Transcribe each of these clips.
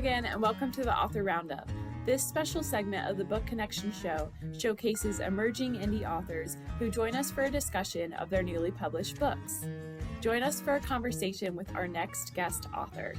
again, and welcome to the Author Roundup. This special segment of the Book Connection Show showcases emerging indie authors who join us for a discussion of their newly published books. Join us for a conversation with our next guest author.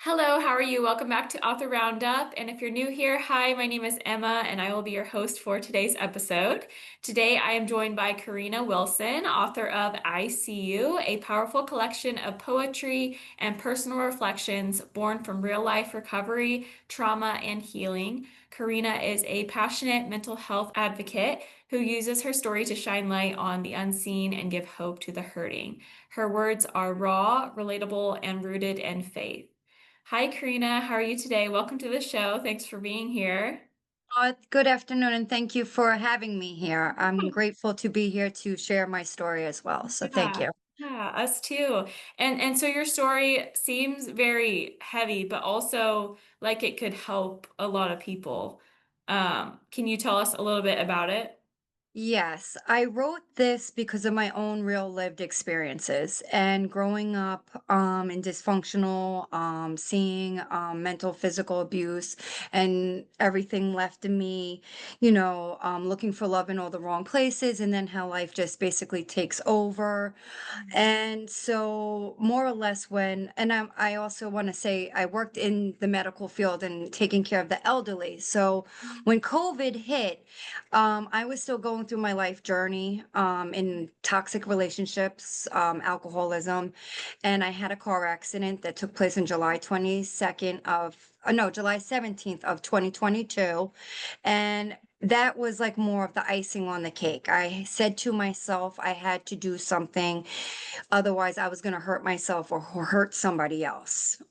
Hello, how are you? Welcome back to Author Roundup. And if you're new here, hi, my name is Emma, and I will be your host for today's episode. Today, I am joined by Corrina Wilson, author of I See You, a powerful collection of poetry and personal reflections born from real-life recovery, trauma, and healing. Corrina is a passionate mental health advocate who uses her story to shine light on the unseen and give hope to the hurting. Her words are raw, relatable, and rooted in faith. Hi, Corrina. How are you today? Welcome to the show. Thanks for being here. Good afternoon, and thank you for having me here. I'm grateful to be here to share my story as well. So thank Yeah, you. yeah, us too. And so your story seems very heavy, but also like it could help a lot of people. Can you tell us a little bit about it? Yes, I wrote this because of my own real lived experiences and growing up in dysfunctional, seeing mental, physical abuse and everything left in me, looking for love in all the wrong places, and then how life just basically takes over. And so, more or less, I also want to say I worked in the medical field and taking care of the elderly. So, when COVID hit, I was still going through my life journey in toxic relationships, alcoholism, and I had a car accident that took place on July 17th of 2022. And that was like more of the icing on the cake. I said to myself, I had to do something. Otherwise, I was going to hurt myself or hurt somebody else.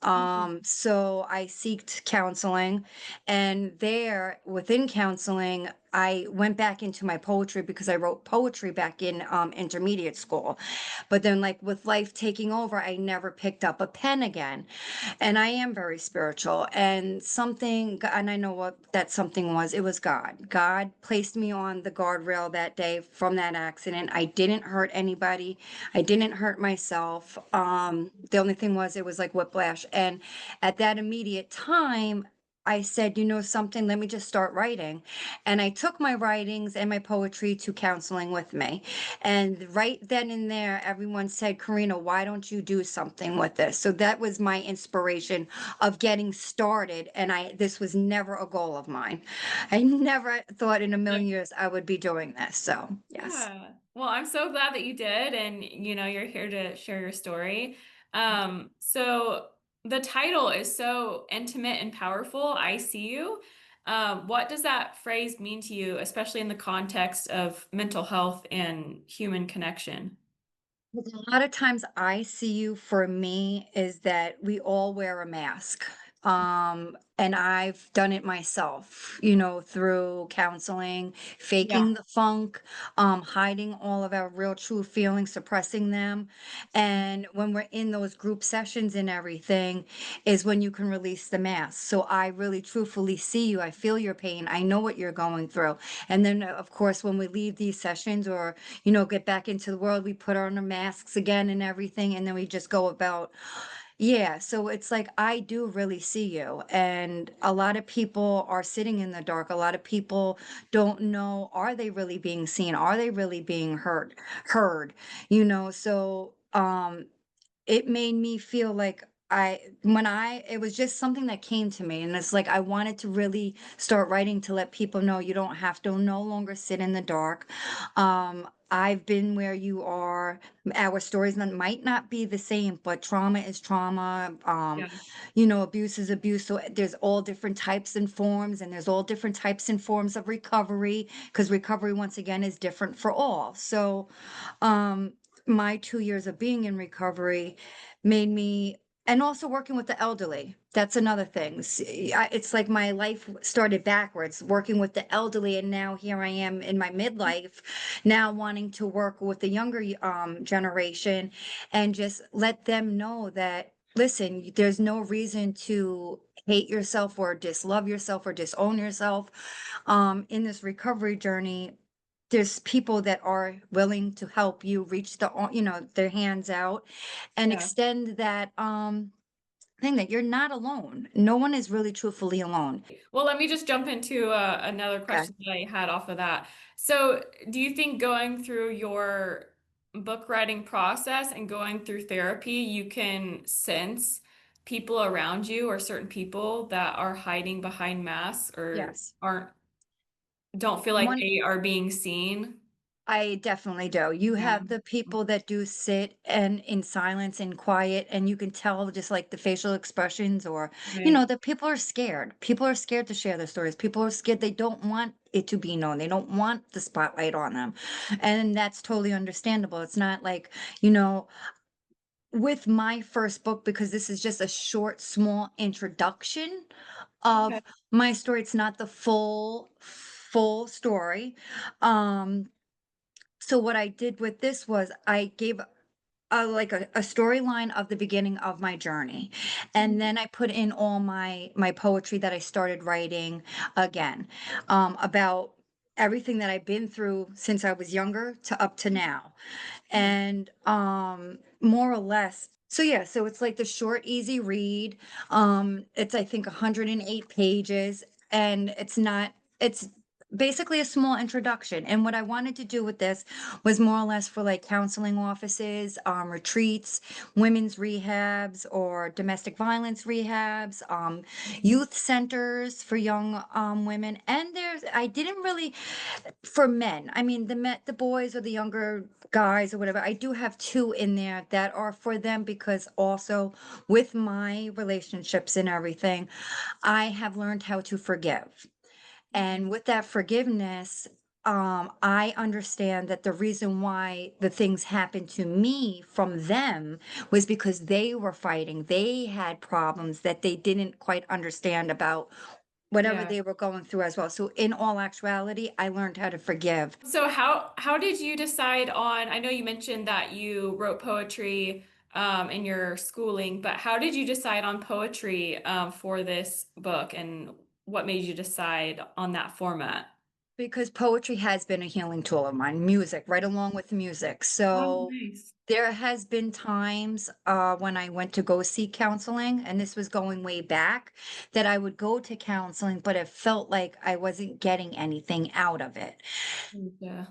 So I seeked counseling, and there within counseling, I went back into my poetry because I wrote poetry back in intermediate school. But then, like with life taking over, I never picked up a pen again. And I am very spiritual, and I know what that something was. It was God. God placed me on the guardrail that day from that accident. I didn't hurt anybody. I didn't hurt myself. The only thing was it was like whiplash. And at that immediate time, I said, you know something, let me just start writing. And I took my writings and my poetry to counseling with me. And right then and there, everyone said, Corrina, why don't you do something with this? So that was my inspiration of getting started. And this was never a goal of mine. I never thought in a million years I would be doing this. So yes. Yeah. Well, I'm so glad that you did, and you're here to share your story. So the title is so intimate and powerful. I see you. What does that phrase mean to you, especially in the context of mental health and human connection? A lot of times I see you for me is that we all wear a mask. And I've done it myself, through counseling, Yeah. faking the funk, hiding all of our real true feelings, suppressing them. And when we're in those group sessions and everything is when you can release the mask. So I really truthfully see you. I feel your pain. I know what you're going through. And then of course, when we leave these sessions or get back into the world, we put on our masks again and everything, and then we just go about. Yeah, so it's like I do really see you, and a lot of people are sitting in the dark. A lot of people don't know, are they really being seen? Are they really being heard? So it made me feel like it was just something that came to me, and it's like I wanted to really start writing to let people know you don't have to no longer sit in the dark. I've been where you are. Our stories might not be the same, but trauma is trauma. Yeah. Abuse is abuse. So there's all different types and forms, and there's all different types and forms of recovery, because recovery, once again, is different for all. So, um, my 2 years of being in recovery made me, and also working with the elderly. That's another thing. It's like my life started backwards, working with the elderly, and now here I am in my midlife, now wanting to work with the younger generation and just let them know that, listen, there's no reason to hate yourself or dislove yourself or disown yourself in this recovery journey. there's people that are willing to help you reach their hands out and Yeah. extend that, thing that you're not alone. No one is really truthfully alone. Well, let me just jump into another Okay. question that I had off of that. So, do you think going through your book writing process and going through therapy, you can sense people around you or certain people that are hiding behind masks or Yes. aren't don't feel like One they are being seen? I definitely do. You Yeah. have the people that do sit and in silence and quiet, and you can tell just like the facial expressions, or, Right. the people are scared. People are scared to share their stories. People are scared. They don't want it to be known. They don't want the spotlight on them. And that's totally understandable. It's not like, you know, with my first book, because this is just a short, small introduction Okay. of my story. It's not the full story. Um, so what I did with this was I gave a storyline of the beginning of my journey, and Mhm. then I put in all my poetry that I started writing again, about everything that I've been through since I was younger to up to now. Nice. And, more or less, so yeah, so it's like the short, easy read. It's, I think, 108 pages, and it's basically a small introduction. And what I wanted to do with this was more or less for like counseling offices, retreats, women's rehabs or domestic violence rehabs, Mhm. youth centers for young, women. And I didn't really, for men, I mean, the boys or the younger guys or whatever, I do have two in there that are for them, because also with my relationships and everything, I have learned how to forgive. Okay. And with that forgiveness, I understand that the reason why the things happened to me from them was because they were fighting. They had problems that they didn't quite understand about whatever Yeah. they were going through as well. So in all actuality, I learned how to forgive. So how did you decide on, I know you mentioned that you wrote poetry in your schooling, but how did you decide on poetry for this book and what made you decide on that format? Because poetry has been a healing tool of mine, music, right along with music. Oh, So nice. there has been times, when I went to go seek counseling, and this was going way back, that I would go to counseling, but it felt like I wasn't getting anything out of it. Yeah.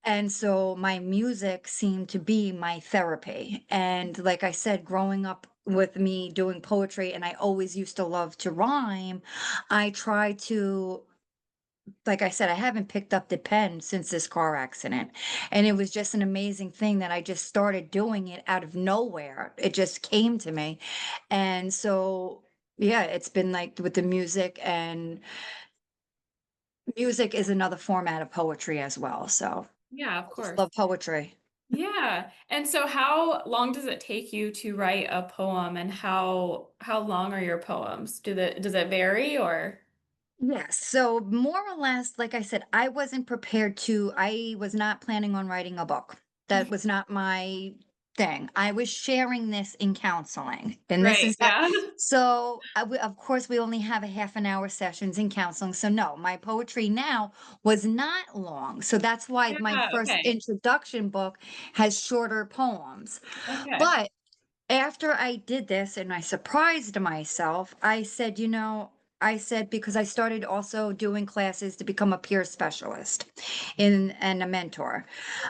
And so my music seemed to be my therapy. And like I said, growing up with me doing poetry, and I always used to love to rhyme, I try to, like I said, I haven't picked up the pen since this car accident. And it was just an amazing thing that I just started doing it out of nowhere. It just came to me. And so, yeah, it's been like with the music, and music is another format of poetry as well. So Yeah, of I just course. love poetry. Yeah. And so how long does it take you to write a poem and how long are your poems? Does it vary or? Yes. So more or less, like I said, I was not planning on writing a book. That was not my thing. I was sharing this in counseling. And this Right. is that. Yeah. So, of course, we only have a half an hour sessions in counseling. So no, my poetry now was not long. So that's why my Yeah. first Okay. introduction book has shorter poems. Okay. But after I did this and I surprised myself, I said, because I started also doing classes to become a peer specialist and a mentor.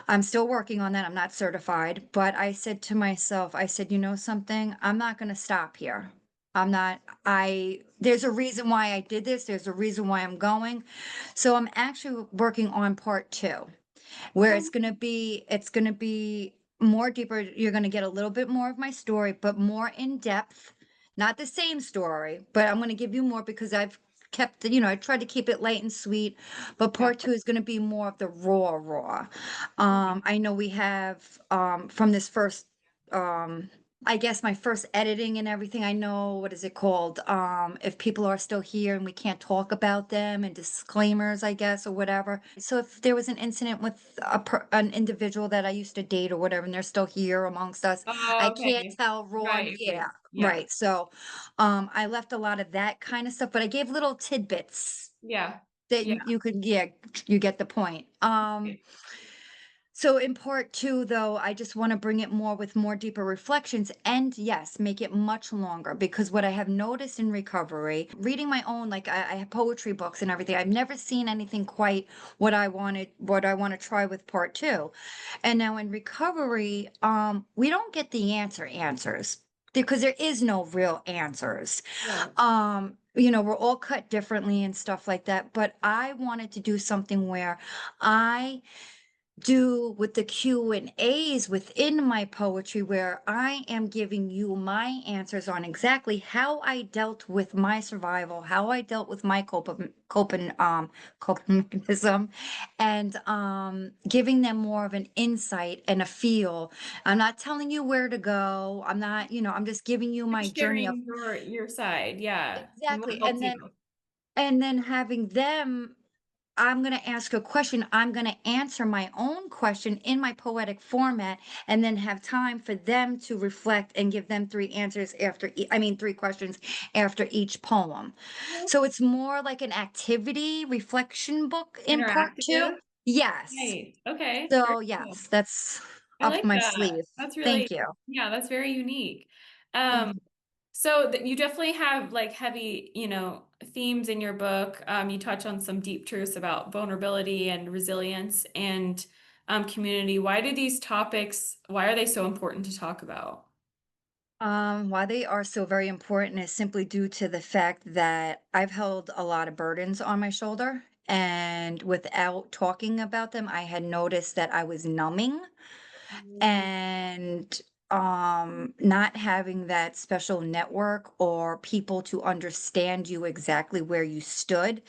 I'm still working on that. I'm not certified, but I said to myself, I said, you know something? I'm not going to stop here. There's a reason why I did this. There's a reason why I'm going. So I'm actually working on part two, where Oh, it's gonna be more deeper. You're gonna get a little bit more of my story, but more in depth. Not the same story, but I'm gonna give you more, because I tried to keep it light and sweet, but yeah. part two is gonna be more of the raw. Okay. I know we have, from this first, um, I guess my first editing and everything, I know, what is it called? If people are still here and we can't talk about them, and disclaimers, I guess, or whatever. So if there was an incident with an individual that I used to date or whatever, and they're still here amongst us, I Oh, can't okay. tell raw. Right. Yeah, Right. Yeah. right. So, I left a lot of that kind of stuff, but I gave little tidbits Yeah. that Yeah. you could, yeah, you get the point. So in part two, though, I just want to bring it more with more deeper reflections and yes, make it much longer because what I have noticed in recovery, reading my own, like I have poetry books and everything, I've never seen anything quite what I want to try with part two. And now in recovery, we don't get the answers because there is no real answers. Right. We're all cut differently and stuff like that, but I wanted to do something where I do with the Q and A's within my poetry where I am giving you my answers on exactly how I dealt with my survival, how I dealt with my coping mechanism, and giving them more of an insight and a feel. I'm not telling you where to go. I'm not, I'm just giving you my You're journey of sharing your side, yeah, and what exactly. helped you. And then having them, I'm going to ask a question. I'm going to answer my own question in my poetic format and then have time for them to reflect and give them three answers after, three questions after each poem. Mhm. So it's more like an activity reflection book in part two. Interactive. Yes. Nice. Okay. Very So, cool. yes, that's I up like my that. sleeve. That's Thank really, you. yeah, that's very unique. Thank Um, you. so that you definitely have like heavy, themes in your book. You touch on some deep truths about vulnerability and resilience and community. Why are they so important to talk about? Why they are so very important is simply due to the fact that I've held a lot of burdens on my shoulder, and without talking about them, I had noticed that I was numbing Mm, and not having that special network or people to understand you exactly where you stood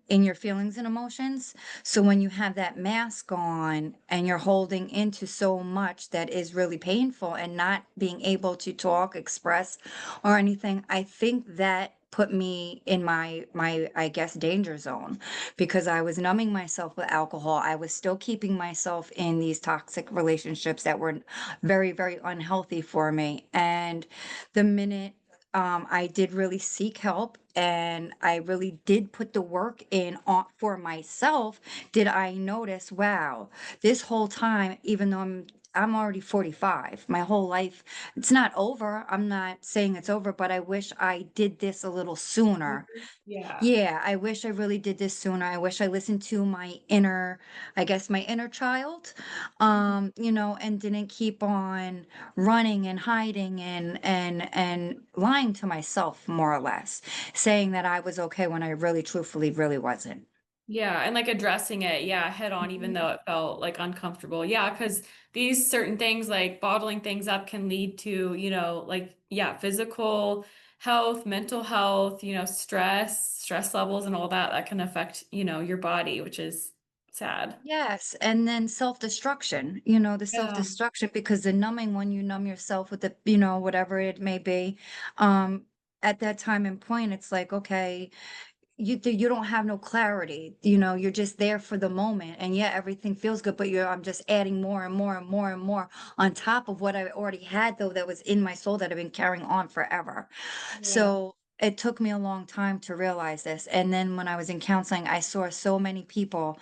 in your feelings and emotions. So when you have that mask on and you're holding into so much that is really painful and not being able to talk, express or anything, I think that put me in my I guess danger zone because I was numbing myself with alcohol. I was still keeping myself in these toxic relationships that were very very unhealthy for me. And the minute I did really seek help and I really did put the work in on, for myself. Did I notice, wow, this whole time, even though I'm already 45, my whole life, it's not over. I'm not saying it's over, but I wish I did this a little sooner. yeah. Yeah, I wish I really did this sooner. I wish I listened to my inner, I guess my inner child, and didn't keep on running and hiding and lying to myself more or less, saying that I was okay when I really truthfully really wasn't. Yeah, and like addressing it, yeah, head on, even Mhm. though it felt like uncomfortable. Yeah, because these certain things, like bottling things up, can lead to, like, yeah, physical health, mental health, stress levels, and all that that can affect, your body, which is sad. Yes, and then self-destruction, the Yeah. self-destruction because the numbing when you numb yourself with the, whatever it may be, at that time and point, it's like, okay, you don't have no clarity, you're just there for the moment and yeah, everything feels good, but I'm just adding more and more and more and more on top of what I already had though that was in my soul that I've been carrying on forever. Yeah. So it took me a long time to realize this. And then when I was in counseling, I saw so many people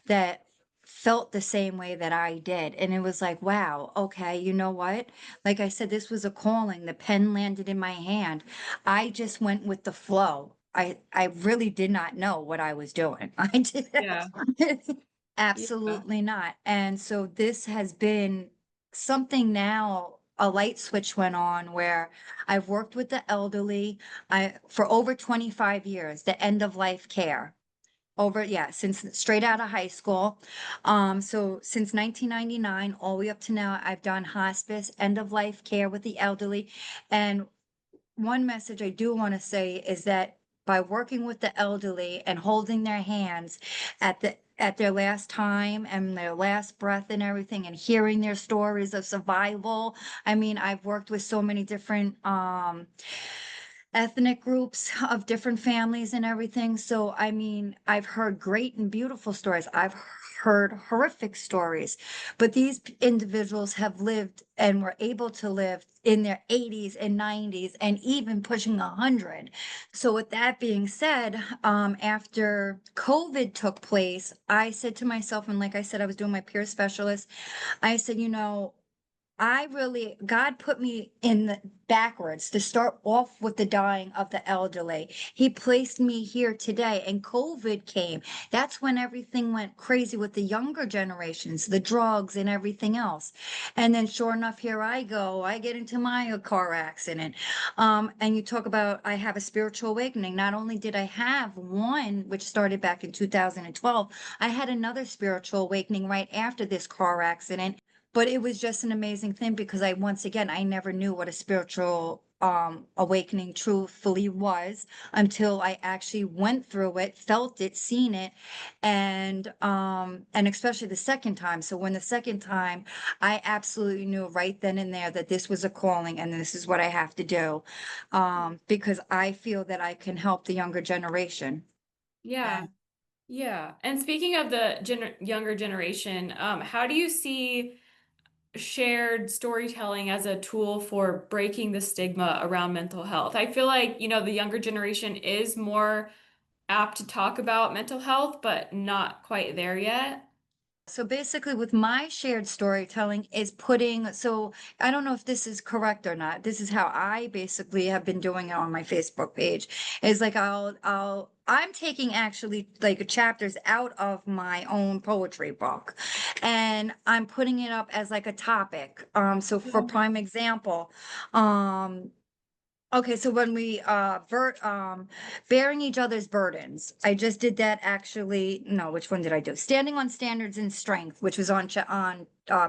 that felt the same way that I did. And it was like, wow, okay, you know what? Like I said, this was a calling. The pen landed in my hand. I just went with the flow. I really did not know what I was doing. I did Yeah. Yeah. absolutely not. And so this has been something now, a light switch went on where I've worked with the elderly for over 25 years, the end of life care. Over, yeah, since straight out of high school. So since 1999, all the way up to now, I've done hospice, end of life care with the elderly. And one message I do want to say is that by working with the elderly and holding their hands at their last time and their last breath and everything and hearing their stories of survival. I mean, I've worked with so many different ethnic groups of different families and everything. So, I mean, I've heard great and beautiful stories. I've heard horrific stories, but these individuals have lived and were able to live in their 80s and 90s and even pushing 100. So, with that being said, after COVID took place, I said to myself, and like I said, I was doing my peer specialist. I said, God put me in the backwards to start off with the dying of the elderly. He placed me here today, and COVID came. That's when everything went crazy with the younger generations, the drugs and everything else. And then, sure enough, here I go. I get into my car accident. And you talk about I have a spiritual awakening. Not only did I have one, which started back in 2012, I had another spiritual awakening right after this car accident, but it was just an amazing thing because once again, I never knew what a spiritual awakening truthfully was until I actually went through it, felt it, seen it, and especially the second time. So when the second time, I absolutely knew right then and there that this was a calling and this is what I have to do. Because I feel that I can help the younger generation. Yeah. Yeah. And speaking of the younger generation, how do you see shared storytelling as a tool for breaking the stigma around mental health? I feel like, the younger generation is more apt to talk about mental health, but not quite there yet. So basically, with my shared storytelling is putting, so I don't know if this is correct or not. This is how I basically have been doing it on my Facebook page. Is like I'm taking actually like chapters out of my own poetry book and I'm putting it up as like a topic. So for prime example, um, okay, so when we bearing each other's burdens. I just did that actually. No, which one did I do? Standing on standards and strength, which was on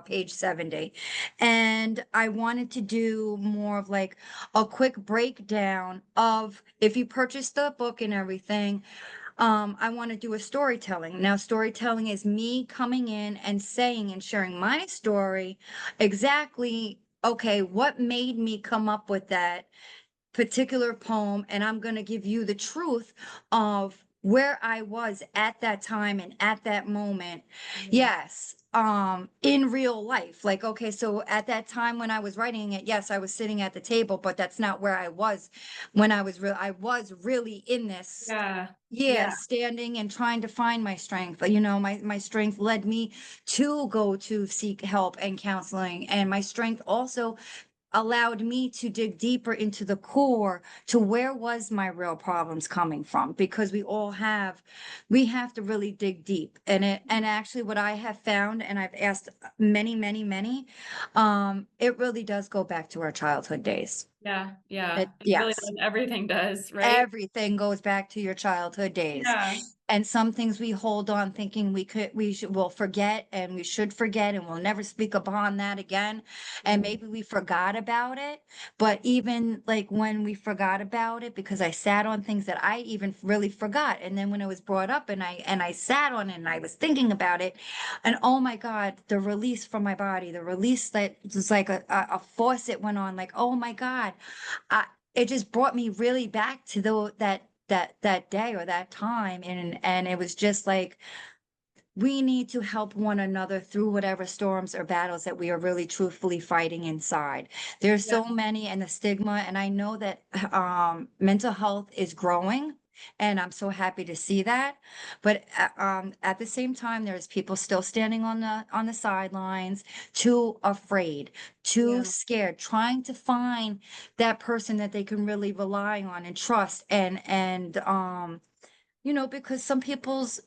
page 70. And I wanted to do more of like a quick breakdown of if you purchase the book and everything. I want to do a storytelling. Now, storytelling is me coming in and saying and sharing my story exactly. Okay, what made me come up with that particular poem, and I'm going to give you the truth of where I was at that time and at that moment. Yeah. Yes, in real life. Like, okay, so at that time when I was writing it, yes, I was sitting at the table, but that's not where I was when I was really in this. Yeah. Yeah, Yeah. standing and trying to find my strength. My strength led me to go to seek help and counseling. And my strength also allowed me to dig deeper into the core to where was my real problems coming from, because we have to really dig deep. And actually what I have found, and I've asked many, it really does go back to our childhood days. Yeah. Yeah. It, It really yes. does. Everything does, right? Everything goes back to your childhood days. Yeah. And some things we hold on thinking we'll forget and we should forget and we'll never speak upon that again. And Mhm. maybe we forgot about it. But even like when we forgot about it, because I sat on things that I even really forgot. And then when it was brought up and I sat on it and I was thinking about it, and oh my God, the release from my body, the release that was like a faucet went on, like, oh my God. It just brought me really back to that day or that time, and it was just like we need to help one another through whatever storms or battles that we are really truthfully fighting inside. There's Yeah. so many, and the stigma, and I know that mental health is growing. And I'm so happy to see that. But at the same time, there's people still standing on the sidelines, too afraid, too Yeah. scared, trying to find that person that they can really rely on and trust, because some people's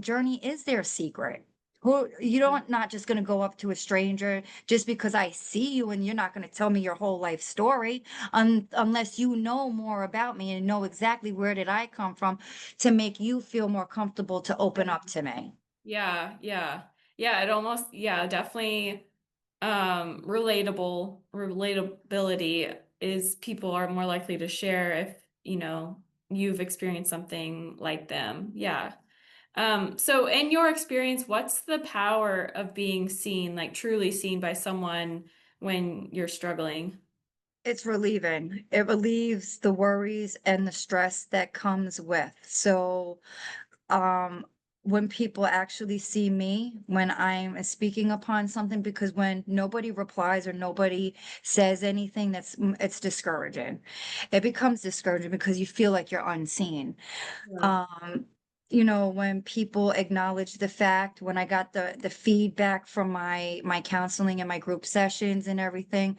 journey is their secret. Who you don't not just going to go up to a stranger just because I see you and you're not going to tell me your whole life story unless you know more about me and know exactly where did I come from to make you feel more comfortable to open up to me. Yeah. Yeah. Yeah. It almost, yeah, definitely relatability is people are more likely to share if, you've experienced something like them. Yeah. So in your experience, what's the power of being seen, like truly seen by someone when you're struggling? It's relieving. It relieves the worries and the stress that comes with. So, um, when people actually see me when I'm speaking upon something, because when nobody replies or nobody says anything, it's discouraging. It becomes discouraging because you feel like you're unseen. Yeah. Um, when people acknowledge the fact, when I got the feedback from my counseling and my group sessions and everything,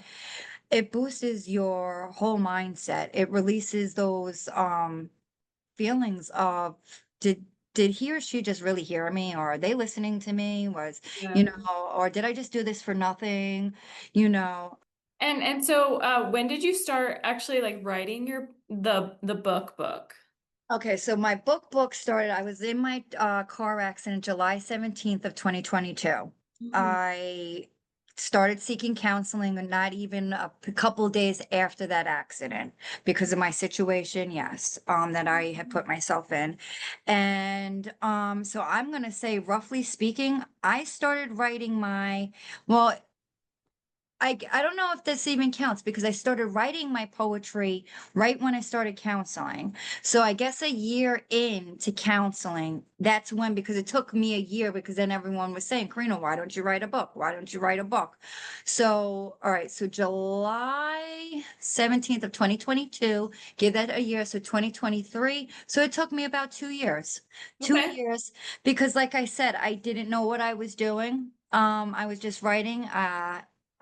it boosts your whole mindset. It releases those feelings of did did he or she just really hear me, or are they listening to me? Yeah. Or did I just do this for nothing? You know. And so when did you start actually like writing the book? Okay, so my book started, I was in my car accident July 17th of 2022. Mhm. I started seeking counseling and not even a couple days after that accident because of my situation, yes, that I had put myself in. And so I'm gonna say, roughly speaking, I started writing well, I don't know if this even counts because I started writing my poetry right when I started counseling. So I guess a year into counseling, that's when, because it took me a year, because then everyone was saying, Karina, why don't you write a book? Why don't you write a book? So, all right, so July 17th of 2022, give that a year, so 2023. So it took me about 2 years. Two Okay. years, because like I said, I didn't know what I was doing. I was just writing.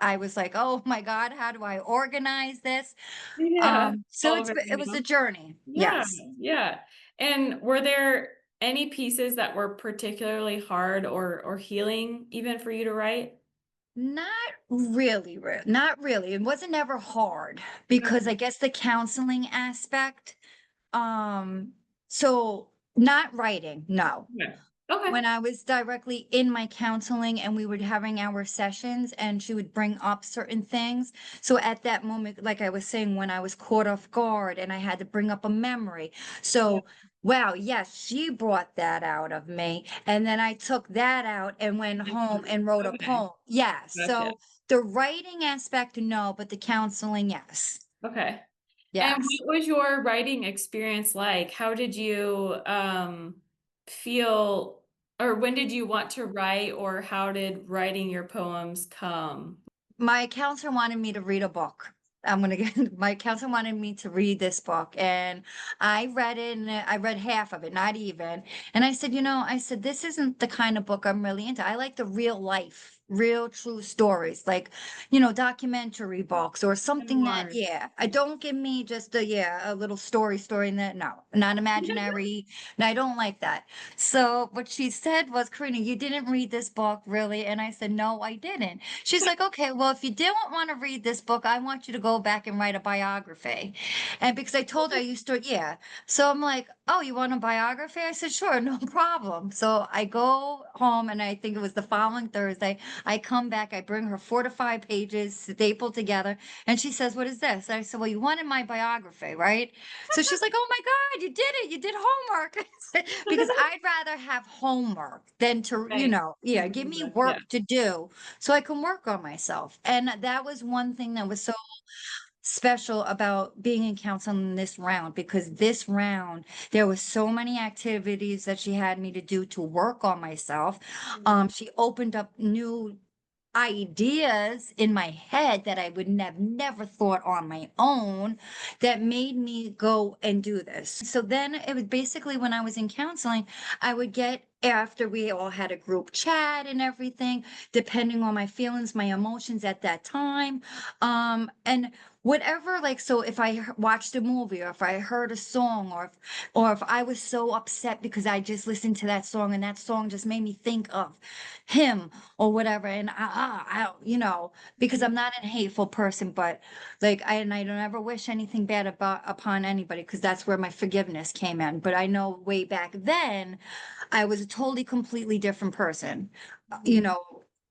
I was like, oh my God, how do I organize this? Yeah. So All of it, it was a you know. journey. Yeah, Yes. yeah. And were there any pieces that were particularly hard or healing even for you to write? Not really, not really. It wasn't ever hard because Okay. I guess the counseling aspect. Um, so not writing, no. Yeah. Okay. When I was directly in my counseling and we were having our sessions and she would bring up certain things. So at that moment, like I was saying, when I was caught off guard and I had to bring up a memory. Yeah. So, wow, yes, she brought that out of me. And then I took that out and went home and wrote a Okay. poem. Yeah. Gotcha. So the writing aspect, no, but the counseling, yes. Okay. And Yes. what was your writing experience like? How did you feel, or when did you want to write, or how did writing your poems come? My counselor wanted me to read a book. I'm gonna get my counselor wanted me to read this book, and I read it, and I read half of it, not even. And I said, I said, this isn't the kind of book I'm really into. I like the real life, real true stories, like, documentary books or something that, Memoirs. yeah, I don't give me just a little story in that. No, not imaginary. No, I don't like that. So what she said was, Karina, you didn't read this book, really? And I said, no, I didn't. She's like, okay, well, if you didn't want to read this book, I want you to go back and write a biography. And because I told her I used to, yeah. So I'm like, oh, you want a biography? I said, sure, no problem. So I go home, and I think it was the following Thursday. I come back, I bring her 4 to 5 pages stapled together. And she says, what is this? And I said, well, you wanted my biography, right? So she's like, oh my God, you did it. You did homework. Because I'd rather have homework than to, Right. yeah, give me Yeah. work to do so I can work on myself. And that was one thing that was so special about being in counseling this round, because this round, there was so many activities that she had me to do to work on myself. She opened up new ideas in my head that I would have never thought on my own that made me go and do this. So then it was basically, when I was in counseling, I would get, after we all had a group chat and everything, depending on my feelings, my emotions at that time. And whatever, like, so if I watched a movie, or if I heard a song, or if I was so upset because I just listened to that song and that song just made me think of him or whatever. And because I'm not a hateful person, but like, I don't ever wish anything bad upon anybody, because that's where my forgiveness came in. But I know way back then, I was a totally completely different person,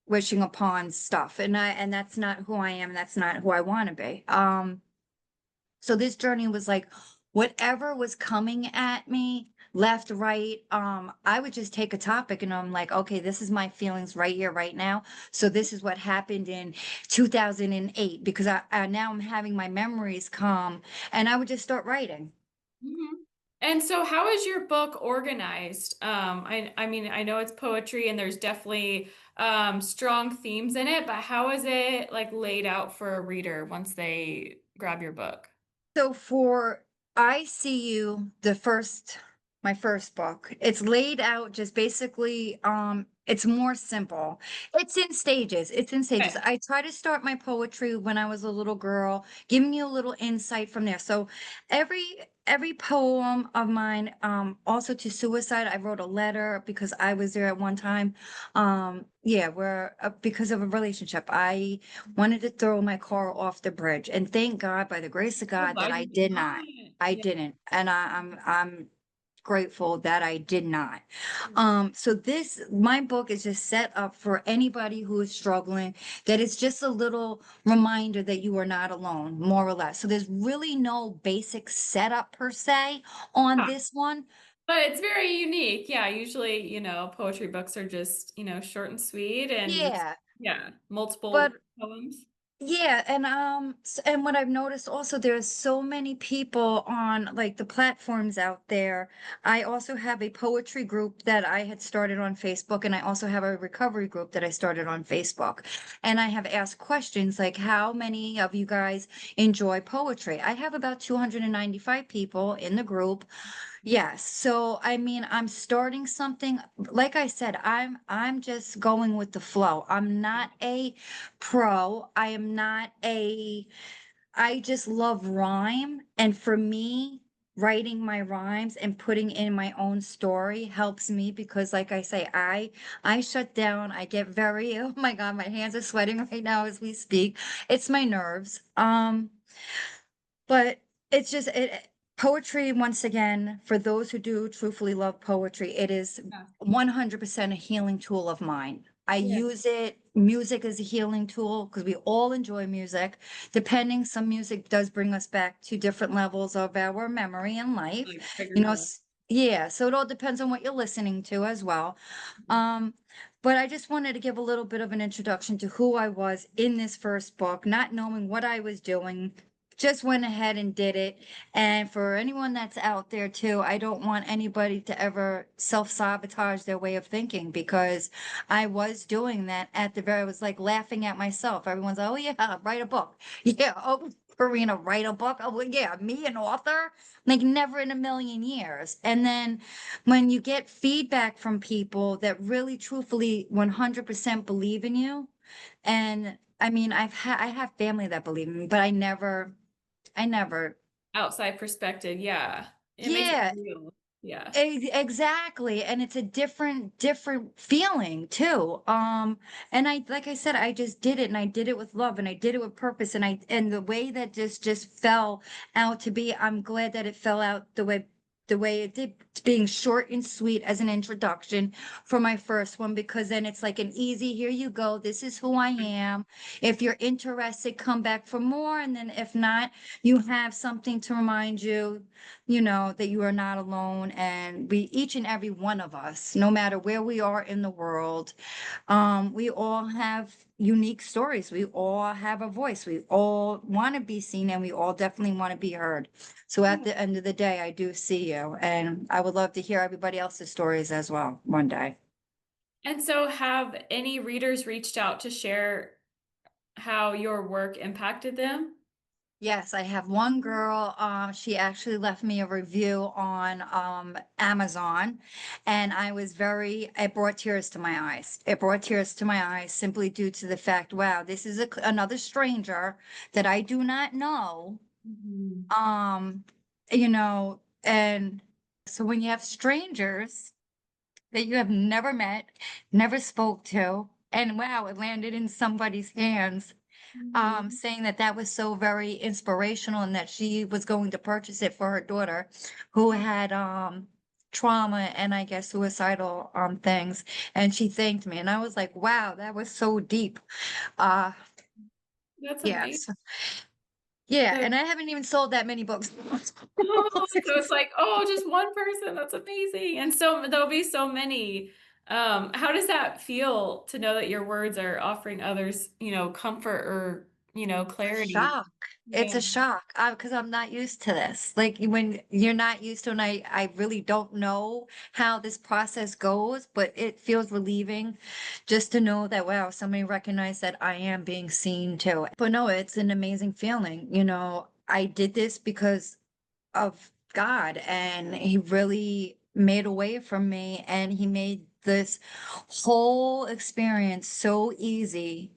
wishing upon stuff. And that's not who I am. That's not who I want to be. So this journey was like, whatever was coming at me, left, right. I would just take a topic and I'm like, okay, this is my feelings right here, right now. So this is what happened in 2008 because I now I'm having my memories come and I would just start writing. Mhm. And so how is your book organized? I mean, I know it's poetry and there's definitely strong themes in it, but how is it like laid out for a reader once they grab your book? So for I See You, my first book, it's laid out just basically, it's more simple. It's in stages. It's in stages. Okay. I try to start my poetry when I was a little girl, giving you a little insight from there. So every every poem of mine, also to suicide, I wrote a letter because I was there at one time. Yeah, where because of a relationship. I wanted to throw my car off the bridge. And thank God, by the grace of So God, that glad I you did did not. not. I Yeah. didn't. And I'm grateful that I did not. So my book is just set up for anybody who is struggling, that it's just a little reminder that you are not alone, more or less. So there's really no basic setup per se on Yeah. this one. But it's very unique. Yeah, usually, poetry books are just, short and sweet and just, Yeah. yeah, But multiple poems. yeah, and and what I've noticed also, there's so many people on like the platforms out there. I also have a poetry group that I had started on Facebook, and I also have a recovery group that I started on Facebook. And I have asked questions like, how many of you guys enjoy poetry? I have about 295 people in the group. Yes. So I mean, I'm starting something. Like I said, I'm just going with the flow. I'm not a pro. I am not a I just love rhyme. And for me, writing my rhymes and putting in my own story helps me because like I say, I shut down. I get very, oh my God, my hands are sweating right now as we speak. It's my nerves. But it's just poetry, once again, for those who do truthfully love poetry, it is Yeah. 100% a healing tool of mine. I Yeah. use it, music is a healing tool because we all enjoy music. Depending, some music does bring us back to different levels of our memory and life. Like You triggers know, a. yeah, so it all depends on what you're listening to as well. Um, but I just wanted to give a little bit of an introduction to who I was in this first book, not knowing what I was doing, just went ahead and did it. And for anyone that's out there too, I don't want anybody to ever self-sabotage their way of thinking because I was doing that at the very, I was like laughing at myself. Everyone's, oh yeah, write a book. Yeah, oh, Karina, write a book. Oh, well, yeah, me, an author? Like never in a million years. And then when you get feedback from people that really truthfully 100% believe in you, and I mean, I have family that believe in me, but I never, Outside perspective, yeah. It makes it yeah, real. Yeah. exactly. And it's a different feeling too. And like I said, I just did it and I did it with love and I did it with purpose. And the way that just fell out to be, I'm glad that it fell out the way it did, being short and sweet as an introduction for my first one, because then it's like an easy, here you go. This is who I am. If you're interested, come back for more. And then if not, you have something to remind you, that you are not alone. And each and every one of us, no matter where we are in the world, we all have unique stories. We all have a voice. We all want to be seen and we all definitely want to be heard. So at Yeah. the end of the day, I do see you and I would love to hear everybody else's stories as well one day. And so have any readers reached out to share how your work impacted them? Yes, I have one girl. She actually left me a review on Amazon, and it brought tears to my eyes. It brought tears to my eyes simply due to the fact, wow, this is another stranger that I do not know. Mhm. Um, and so when you have strangers that you have never met, never spoke to, and wow, it landed in somebody's hands, Mhm. saying that that was so very inspirational and that she was going to purchase it for her daughter who had trauma and I guess suicidal things. And she thanked me. And I was like, wow, that was so deep. Uh That's amazing. yes. Yeah, So, and I haven't even sold that many books. oh, so it's like, oh, just one person. That's amazing. And so there'll be so many. How does that feel to know that your words are offering others, comfort or, It's a clarity? shock. It's Yeah. a shock because I'm not used to this. Like when you're not used to, and I really don't know how this process goes, but it feels relieving just to know that, wow, somebody recognized that I am being seen too. But no, it's an amazing feeling. I did this because of God, and He really made a way for me, and He made this whole experience so easy,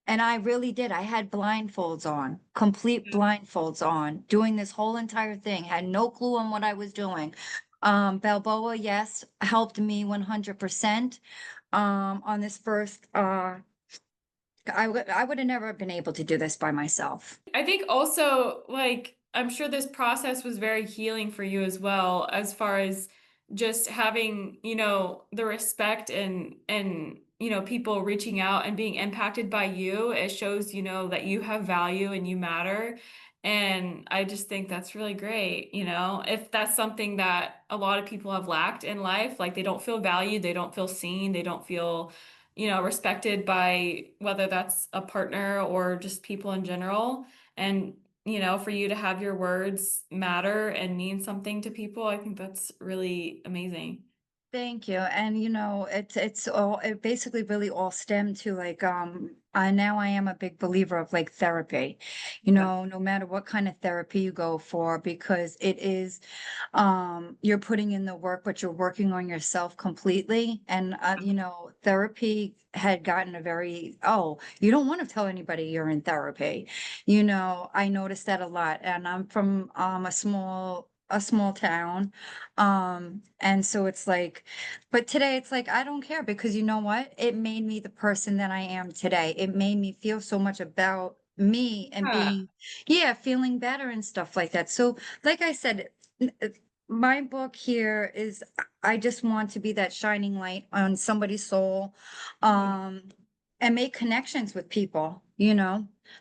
and I really did. I had blindfolds on, complete blindfolds on, doing this whole entire thing, had no clue on what I was doing. Balboa, yes, helped me 100%. On this first, I would have never been able to do this by myself. I think also, like, I'm sure this process was very healing for you as well, as far as just having, the respect and people reaching out and being impacted by you. It shows, that you have value and you matter. And I just think that's really great, if that's something that a lot of people have lacked in life, like they don't feel valued, they don't feel seen, they don't feel respected by whether that's a partner or just people in general. And, for you to have your words matter and mean something to people, I think that's really amazing. Thank you. And it basically really all stemmed to like now I am a big believer of like therapy. Yeah. No matter what kind of therapy you go for, because it is you're putting in the work, but you're working on yourself completely. And therapy had gotten a very, oh, you don't want to tell anybody you're in therapy. I noticed that a lot. And I'm from a small town. And so it's like, but today it's like, I don't care because you know what? It made me the person that I am today. It made me feel so much about me and Yeah. being, yeah, feeling better and stuff like that. So, like I said, my book here is, I just want to be that shining light on somebody's soul, um, and make connections with people,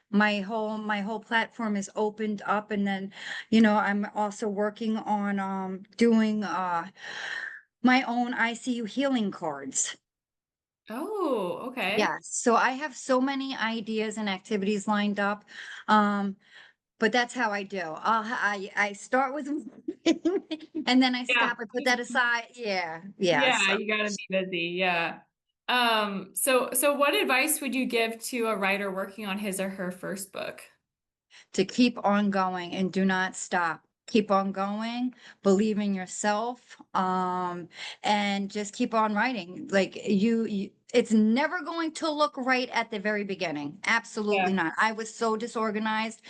my whole platform is opened up, and then I'm also working on doing my own ICU healing cards. Oh, okay. Yes. So I have so many ideas and activities lined up. Um, but that's how I do. I start with and then I Yeah. stop. I put that aside. Yeah. Yeah. Yeah, So you gotta be busy. Yeah. So what advice would you give to a writer working on his or her first book? to keep on going and do not stop. Keep on going, believe in yourself, and just keep on writing. Like it's never going to look right at the very beginning. Absolutely Yeah. not. I was so disorganized.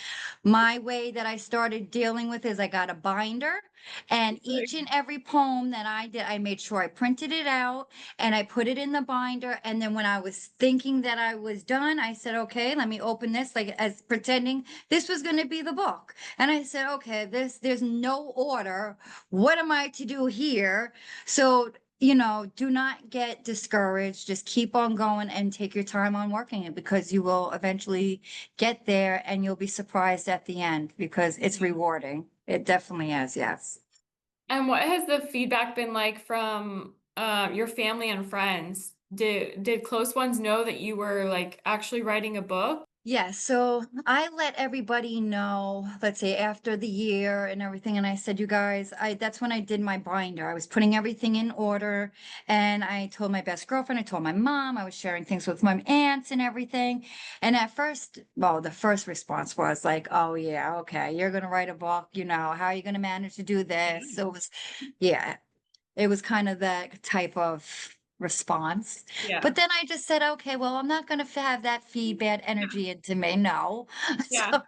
My way that I started dealing with is I got a binder, and each and every poem that I did, I made sure I printed it out and I put it in the binder. And then when I was thinking that I was done, I said, okay, let me open this, like as pretending this was going to be the book. And I said, okay, there's no order. What am I to do here? So, do not get discouraged. Just keep on going and take your time on working it, because you will eventually get there and you'll be surprised at the end because it's rewarding. It definitely is. Yes. And what has the feedback been like from your family and friends? Did close ones know that you were like actually writing a book? Yes, so I let everybody know, let's say after the year and everything, and I said, you guys, that's when I did my binder. I was putting everything in order, and I told my best girlfriend, I told my mom, I was sharing things with my aunts and everything. And at first, well, the first response was like, oh yeah, okay, you're gonna write a book, how are you gonna manage to do this? So yeah, it was kind of that type of response. Yeah. But then I just said, okay, well, I'm not going to have that feed bad energy into me. No. Yeah. So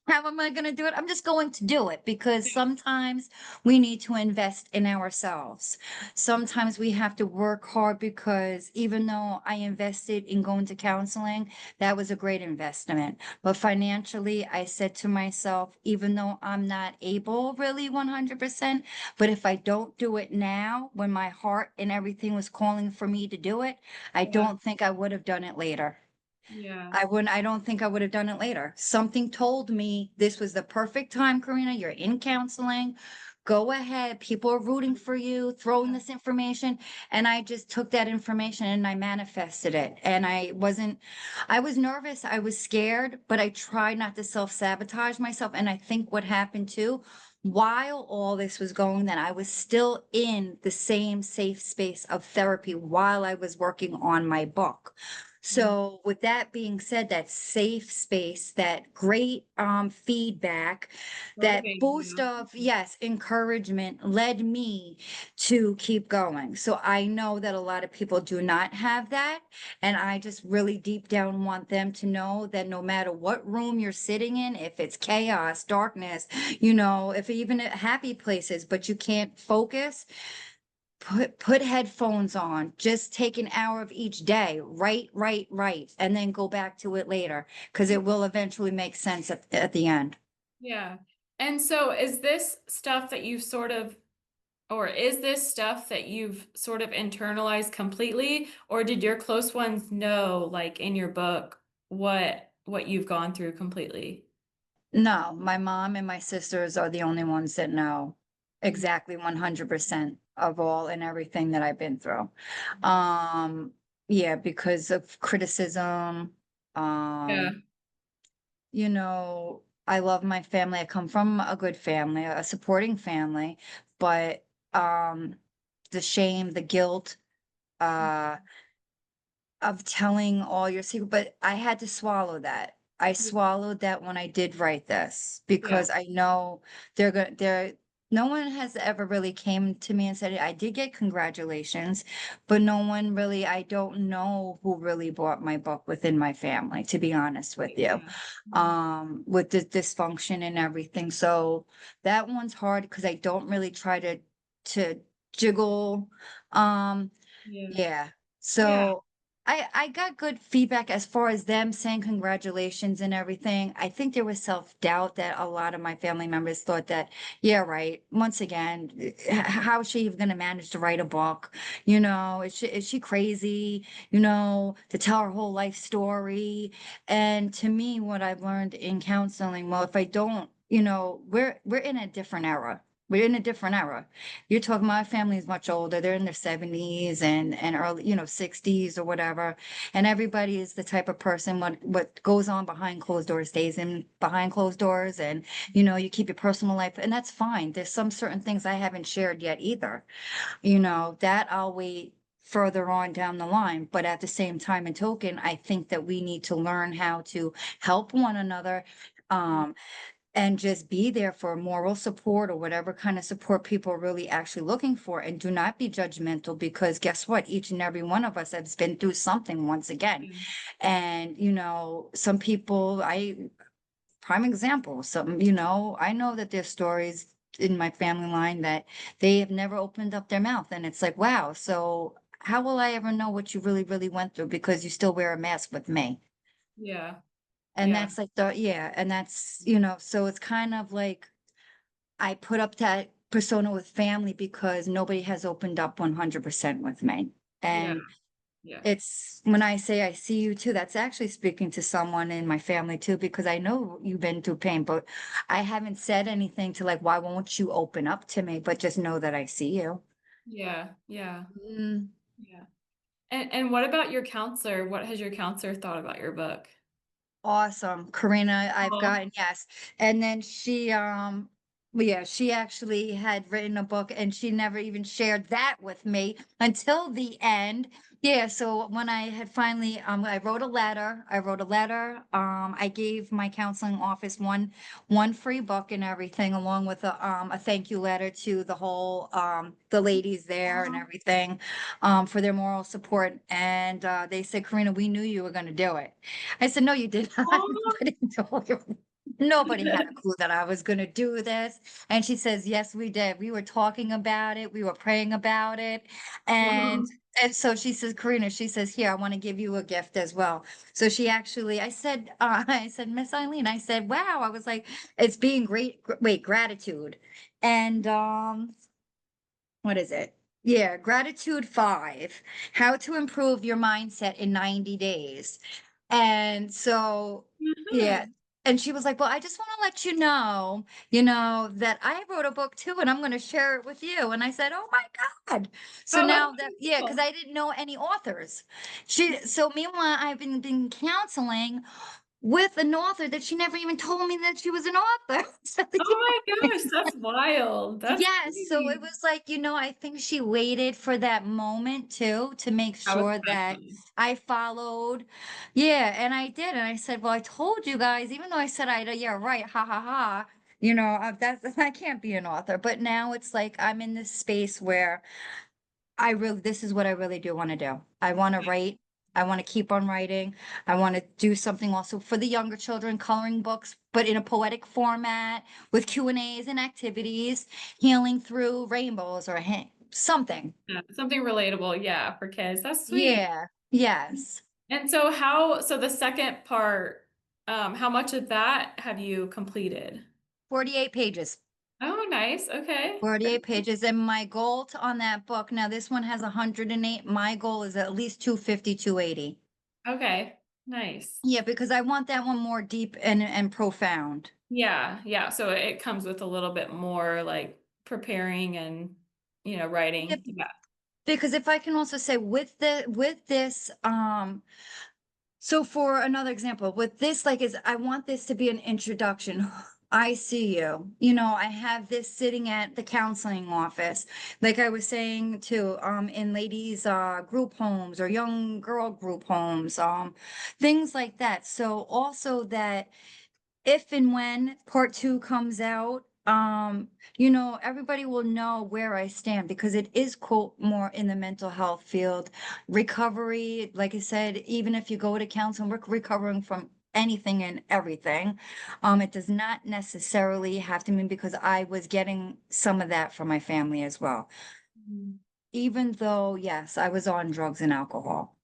how am I going to do it? I'm just going to do it, because sometimes we need to invest in ourselves. Sometimes we have to work hard, because even though I invested in going to counseling, that was a great investment. But financially, I said to myself, even though I'm not able really 100%, but if I don't do it now, when my heart and everything was calling for me to do it, I Yeah. don't think I would have done it later. Yeah. I don't think I would have done it later. Something told me this was the perfect time, Karina. You're in counseling. Go ahead. People are rooting for you, throwing Yeah. this information. And I just took that information and I manifested it. And I was nervous. I was scared, but I tried not to self-sabotage myself. And I think what happened too, while all this was going, that I was still in the same safe space of therapy while I was working on my book. Mm. So with that being said, that safe space, that great feedback, that Motivate boost you. of, yes, encouragement led me to keep going. So I know that a lot of people do not have that. And I just really deep down want them to know that no matter what room you're sitting in, if it's chaos, darkness, if even at happy places, but you can't focus, put headphones on, just take an hour of each day, write, and then go back to it later, because it will eventually make sense at the end. Yeah. And so is this stuff that you've sort of, or is this stuff that you've sort of internalized completely, or did your close ones know, like in your book, what you've gone through completely? No, my mom and my sisters are the only ones that know Mm. exactly 100% of all and everything that I've been through. Mm. Um, yeah, because of criticism, Yeah. um, I love my family. I come from a good family, a supporting family, but um the shame, the guilt, uh of telling all your secret, but I had to swallow that. I swallowed that when I did write this Yeah. because I know they're no one has ever really came to me and said, I did get congratulations, but no one really, I don't know who really bought my book within my family, to be honest with you, Yeah. Mm. with the dysfunction and everything. So that one's hard because I don't really try to jiggle. Um, Yeah. yeah. Yeah. So I got good feedback as far as them saying congratulations and everything. I think there was self-doubt that a lot of my family members thought that, yeah, right. Once again, how is she even going to manage to write a book? Is she crazy, to tell her whole life story? And to me, what I've learned in counseling, well, if I don't, we're in a different era. We're in a different era. You're talking, my family is much older. They're in their 70s and early, 60s or whatever. And everybody is the type of person, what goes on behind closed doors stays in behind closed doors. And, you keep your personal life, and that's fine. There's some certain things I haven't shared yet either. That I'll wait further on down the line. But at the same time and token, I think that we need to learn how to help one another. Um, and just be there for moral support or whatever kind of support people are really actually looking for. And do not be judgmental, because guess what? Each and every one of us has been through something once again. Yeah. And, some people, prime example, some, I know that there's stories in my family line that they have never opened up their mouth. And it's like, wow, so how will I ever know what you really, really went through because you still wear a mask with me? Yeah. And Yeah. that's like yeah, and that's, so it's kind of like I put up that persona with family because nobody has opened up 100% with me. Yeah. And Yeah. it's when I say I see you too, that's actually speaking to someone in my family too, because I know you've been through pain, but I haven't said anything to like, why won't you open up to me? But just know that I see you. Yeah. Yeah. Mm. Yeah. And what about your counselor? What has your counselor thought about your book? Awesome. Karina, I've Oh, gotten, yes. And then well, yeah, she actually had written a book and she never even shared that with me until the end. Yeah, so when I had finally, I wrote a letter. I gave my counseling office one free book and everything, along with a thank you letter to the ladies there and everything, for their moral support. And they said, Karina, we knew you were going to do it. I said, no, you did not. oh. Nobody had a clue that I was going to do this. And she says, yes, we did. We were talking about it. We were praying about it. And Wow. and so she says, Karina, she says, here, I want to give you a gift as well. So she actually, I said, I said, Miss Eileen, I said, wow. I was like, it's being great. Wait, gratitude. And what is it? Yeah, gratitude 5, how to improve your mindset in 90 days. And so, yeah. Uh-huh. And she was like, well, I just want to let that I wrote a book too, and I'm going to share it with you. And I said, oh my God. So Oh, that's now that, yeah, because cool. I didn't know any authors. So meanwhile, I've been counseling with an author that she never even told me that she was an author. So, Oh my gosh, that's wild. That's yes, so it crazy. was like, I think she waited for that moment too to make That was sure that special. I followed. Yeah, and I did. And I said, well, I told you guys, even though I said yeah, right, ha ha ha, that's I can't be an author. But now it's like I'm in this space where this is what I really do want to do. I want to write. I want to keep on writing. I want to do something also for the younger children, coloring books, but in a poetic format with Q&As and activities, healing through rainbows or something. Yeah, something relatable, yeah, for kids. That's sweet. Yeah. Yes. And so the second part, how much of that have you completed? 48 pages. Oh, nice. Okay. 48 pages. And my goal on that book, now this one has 108. My goal is at least 250, 280. Okay. Nice. Yeah, because I want that one more deep and profound. Yeah, yeah. So it comes with a little bit more like preparing and, Yep. writing. Yeah. Because if I can also say with this, so for another example, with this, like I want this to be an introduction. I see you. I have this sitting at the counseling office, like I was saying to in ladies group homes or young girl group homes, things like that. So also that if and when part two comes out, everybody will know where I stand because it is quote more in the mental health field. Recovery, like I said, even if you go to counseling, we're recovering from anything and everything. It does not necessarily have to mean because I was getting some of that from my family as well. Mhm. Even though, yes, I was on drugs and alcohol.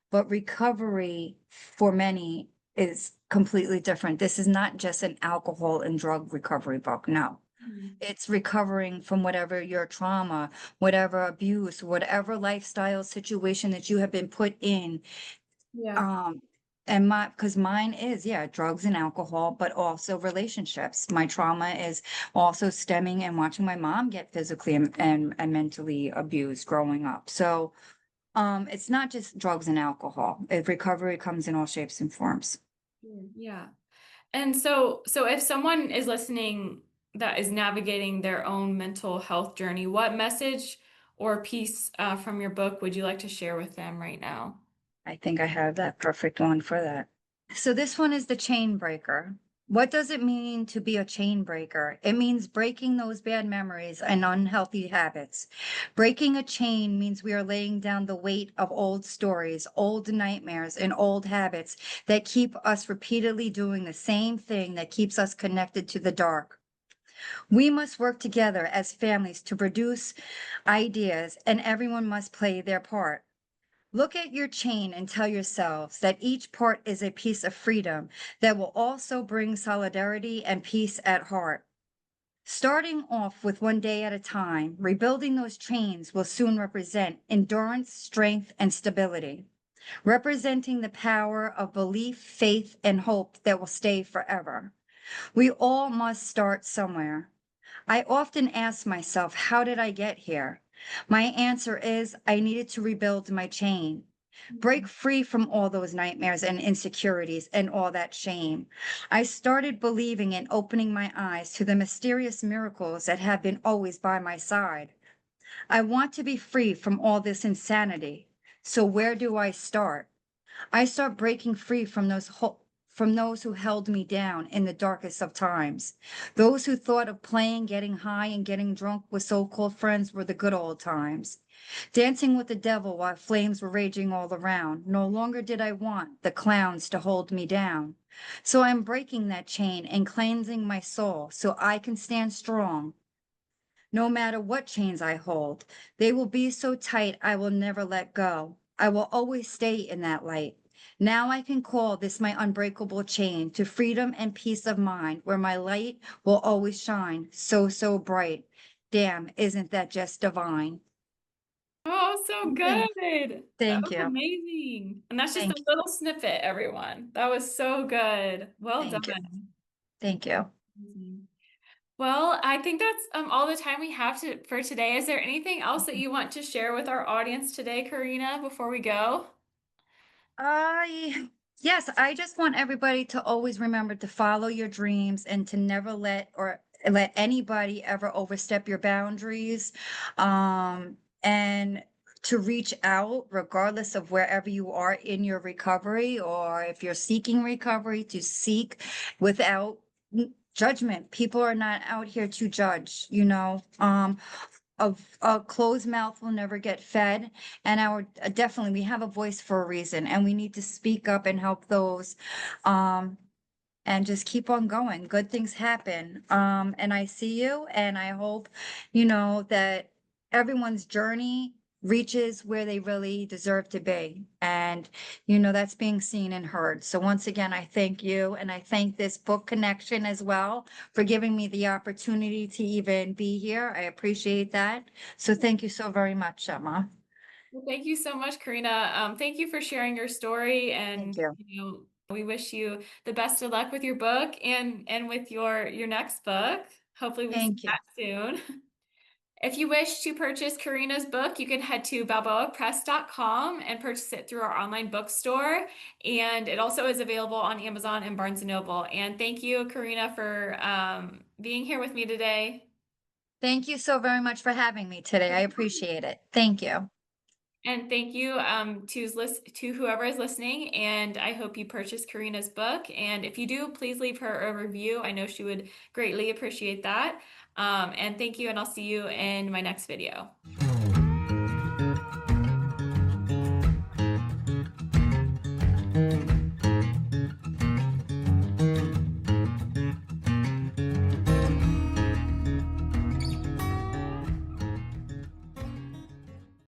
But recovery for many is completely different. This is not just an alcohol and drug recovery book. No, Mhm. it's recovering from whatever your trauma, whatever abuse, whatever lifestyle situation that you have been put in. Yeah. Um, because mine is, yeah, drugs and alcohol, but also relationships. My trauma is also stemming and watching my mom get physically and mentally abused growing up. So, it's not just drugs and alcohol. Recovery comes in all shapes and forms. Yeah. And so if someone is listening that is navigating their own mental health journey, what message or piece from your book would you like to share with them right now? I think I have that perfect one for that. So this one is the chain breaker. What does it mean to be a chain breaker? It means breaking those bad memories and unhealthy habits. Breaking a chain means we are laying down the weight of old stories, old nightmares, and old habits that keep us repeatedly doing the same thing that keeps us connected to the dark. We must work together as families to produce ideas, and everyone must play their part. Look at your chain and tell yourselves that each part is a piece of freedom that will also bring solidarity and peace at heart. Starting off with one day at a time, rebuilding those chains will soon represent endurance, strength, and stability, representing the power of belief, faith, and hope that will stay forever. We all must start somewhere. I often ask myself, how did I get here? My answer is, I needed to rebuild my chain, break free from all those nightmares and insecurities and all that shame. I started believing and opening my eyes to the mysterious miracles that have been always by my side. I want to be free from all this insanity. So where do I start? I start breaking free from from those who held me down in the darkest of times. Those who thought of playing, getting high, and getting drunk with so-called friends were the good old times. Dancing with the devil while flames were raging all around. No longer did I want the clowns to hold me down. So I'm breaking that chain and cleansing my soul so I can stand strong no matter what chains I hold. They will be so tight I will never let go. I will always stay in that light. Now I can call this my unbreakable chain to freedom and peace of mind, where my light will always shine so, so bright. Damn, isn't that just divine? Oh, so Thank, good. That thank was you. amazing. And that's just a Thank you. little snippet, everyone. That was so good. Well Thank you. done. Thank you. Amazing. Well, I think that's all the time we have for today. Is there anything else that you want to share with our audience today, Karina, before we go? I, yes, I just want everybody to always remember to follow your dreams and to never let anybody ever overstep your boundaries. And to reach out regardless of wherever you are in your recovery, or if you're seeking recovery, to seek without judgment. People are not out here to judge, you know. A closed mouth will never get fed. And definitely, we have a voice for a reason, and we need to speak up and help those. Um, and just keep on going. Good things happen. And I see you, and I hope, that everyone's journey reaches where they really deserve to be. And, that's being seen and heard. So once again, I thank you, and I thank this book connection as well for giving me the opportunity to even be here. I appreciate that. So thank you so very much, Emma. Well, thank you so much, Karina. Thank you for sharing your story, Thank and you. we wish you the best of luck with your book and with your next book. Hopefully, we see Thank you. that soon. If you wish to purchase Karina's book, you can head to balboapress.com and purchase it through our online bookstore. And it also is available on Amazon and Barnes& and Noble. And thank you, Karina, for being here with me today. Thank you so very much for having me today. I appreciate it. Thank you. And thank you to whoever is listening. And I hope you purchase Karina's book. And if you do, please leave her a review. I know she would greatly appreciate that. And thank you, and I'll see you in my next video.